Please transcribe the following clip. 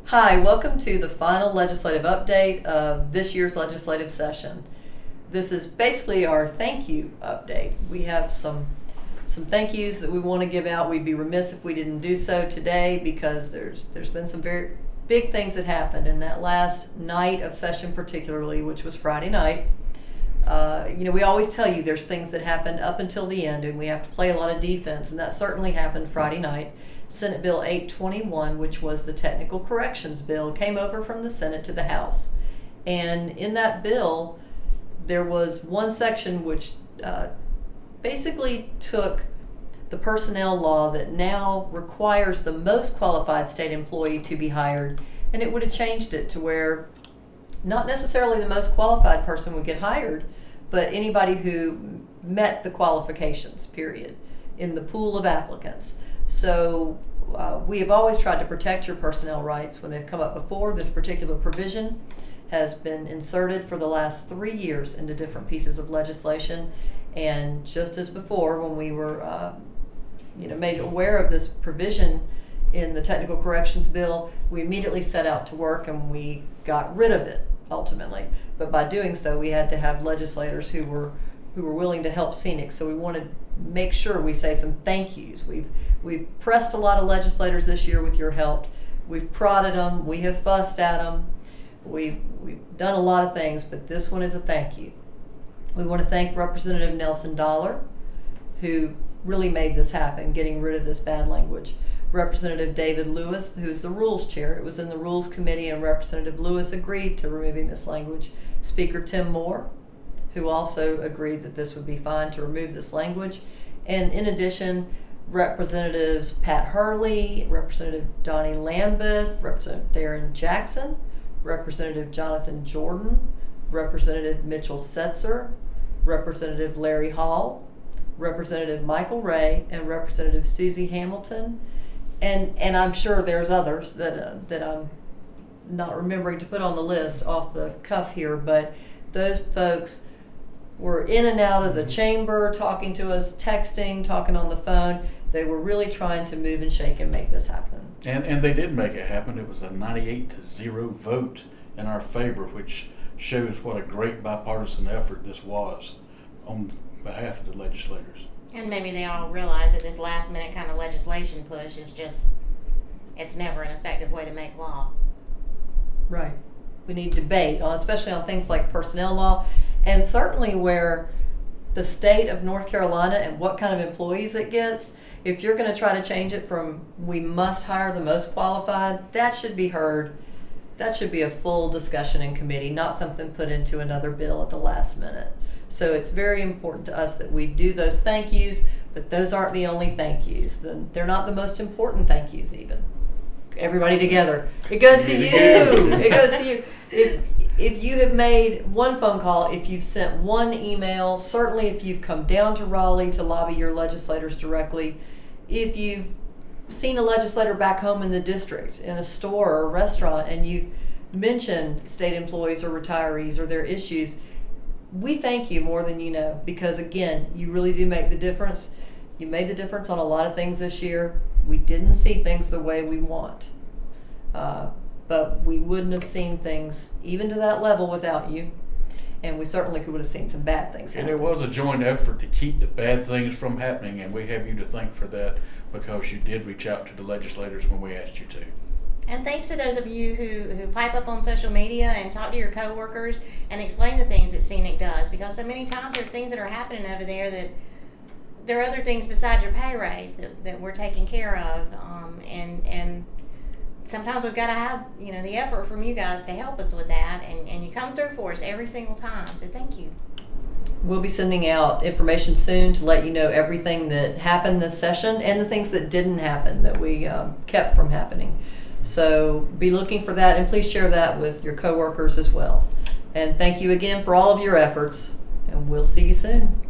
Hi, welcome to the final legislative update of this year's legislative session. This is basically our thank you update. We have some thank yous that we want to give out. We'd be remiss if we didn't do so today because there's been some very big things that happened in that last night of session, particularly, which was Friday night. We always tell you there's things that happened up until the end and we have to play a lot of defense, and that certainly happened Friday night. Senate Bill 821, which was the technical corrections bill, came over from the Senate to the House. And in that bill, there was one section which basically took the personnel law that now requires the most qualified state employee to be hired, and it would have changed it to where not necessarily the most qualified person would get hired, but anybody who met the qualifications, period, in the pool of applicants. So we have always tried to protect your personnel rights when they've come up before. This particular provision has been inserted for the last 3 years into different pieces of legislation. And just as before, when we were made aware of this provision in the technical corrections bill, we immediately set out to work and we got rid of it ultimately. But by doing so, we had to have legislators who were willing to help scenic. So we wanted to make sure we say some thank yous. We've pressed a lot of legislators this year with your help. We've prodded them. We have fussed at them. We've done a lot of things, but this one is a thank you. We want to thank Representative Nelson Dollar, who really made this happen, getting rid of this bad language. Representative David Lewis, who's the Rules Chair. It was in the Rules Committee, and Representative Lewis agreed to removing this language. Speaker Tim Moore, who also agreed that this would be fine to remove this language. And in addition, Representatives Pat Hurley, Representative Donnie Lambeth, Representative Darren Jackson, Representative Jonathan Jordan, Representative Mitchell Setzer, Representative Larry Hall, Representative Michael Ray, and Representative Susie Hamilton. And I'm sure there's others that I'm not remembering to put on the list off the cuff here, but those folks were in and out of the chamber, talking to us, texting, talking on the phone. They were really trying to move and shake and make this happen. And they did make it happen. It was a 98-0 vote in our favor, which shows what a great bipartisan effort this was on behalf of the legislators. And maybe they all realize that this last minute kind of legislation push is just, it's never an effective way to make law. Right. We need debate, especially on things like personnel law, and certainly where the state of North Carolina and what kind of employees it gets. If you're going to try to change it from we must hire the most qualified, that should be heard. That should be a full discussion in committee, not something put into another bill at the last minute. So it's very important to us that we do those thank yous, but those aren't the only thank yous. They're not the most important thank yous even. Everybody together. It goes to you. It goes to you. If you have made one phone call, if you've sent one email, certainly if you've come down to Raleigh to lobby your legislators directly, if you've seen a legislator back home in the district, in a store or a restaurant, and you've mentioned state employees or retirees or their issues, we thank you more than you know, because again, you really do make the difference. You made the difference on a lot of things this year. We didn't see things the way we want. But we wouldn't have seen things even to that level without you. And we certainly would have seen some bad things happen. And it was a joint effort to keep the bad things from happening, and we have you to thank for that because you did reach out to the legislators when we asked you to. And thanks to those of you who pipe up on social media and talk to your coworkers and explain the things that Scenic does, because so many times there are things that are happening over there that there are other things besides your pay raise that we're taking care of, and sometimes we've got to have the effort from you guys to help us with that, and you come through for us every single time, so thank you. We'll be sending out information soon to let you know everything that happened this session and the things that didn't happen that we kept from happening. So be looking for that, and please share that with your coworkers as well. And thank you again for all of your efforts, and we'll see you soon.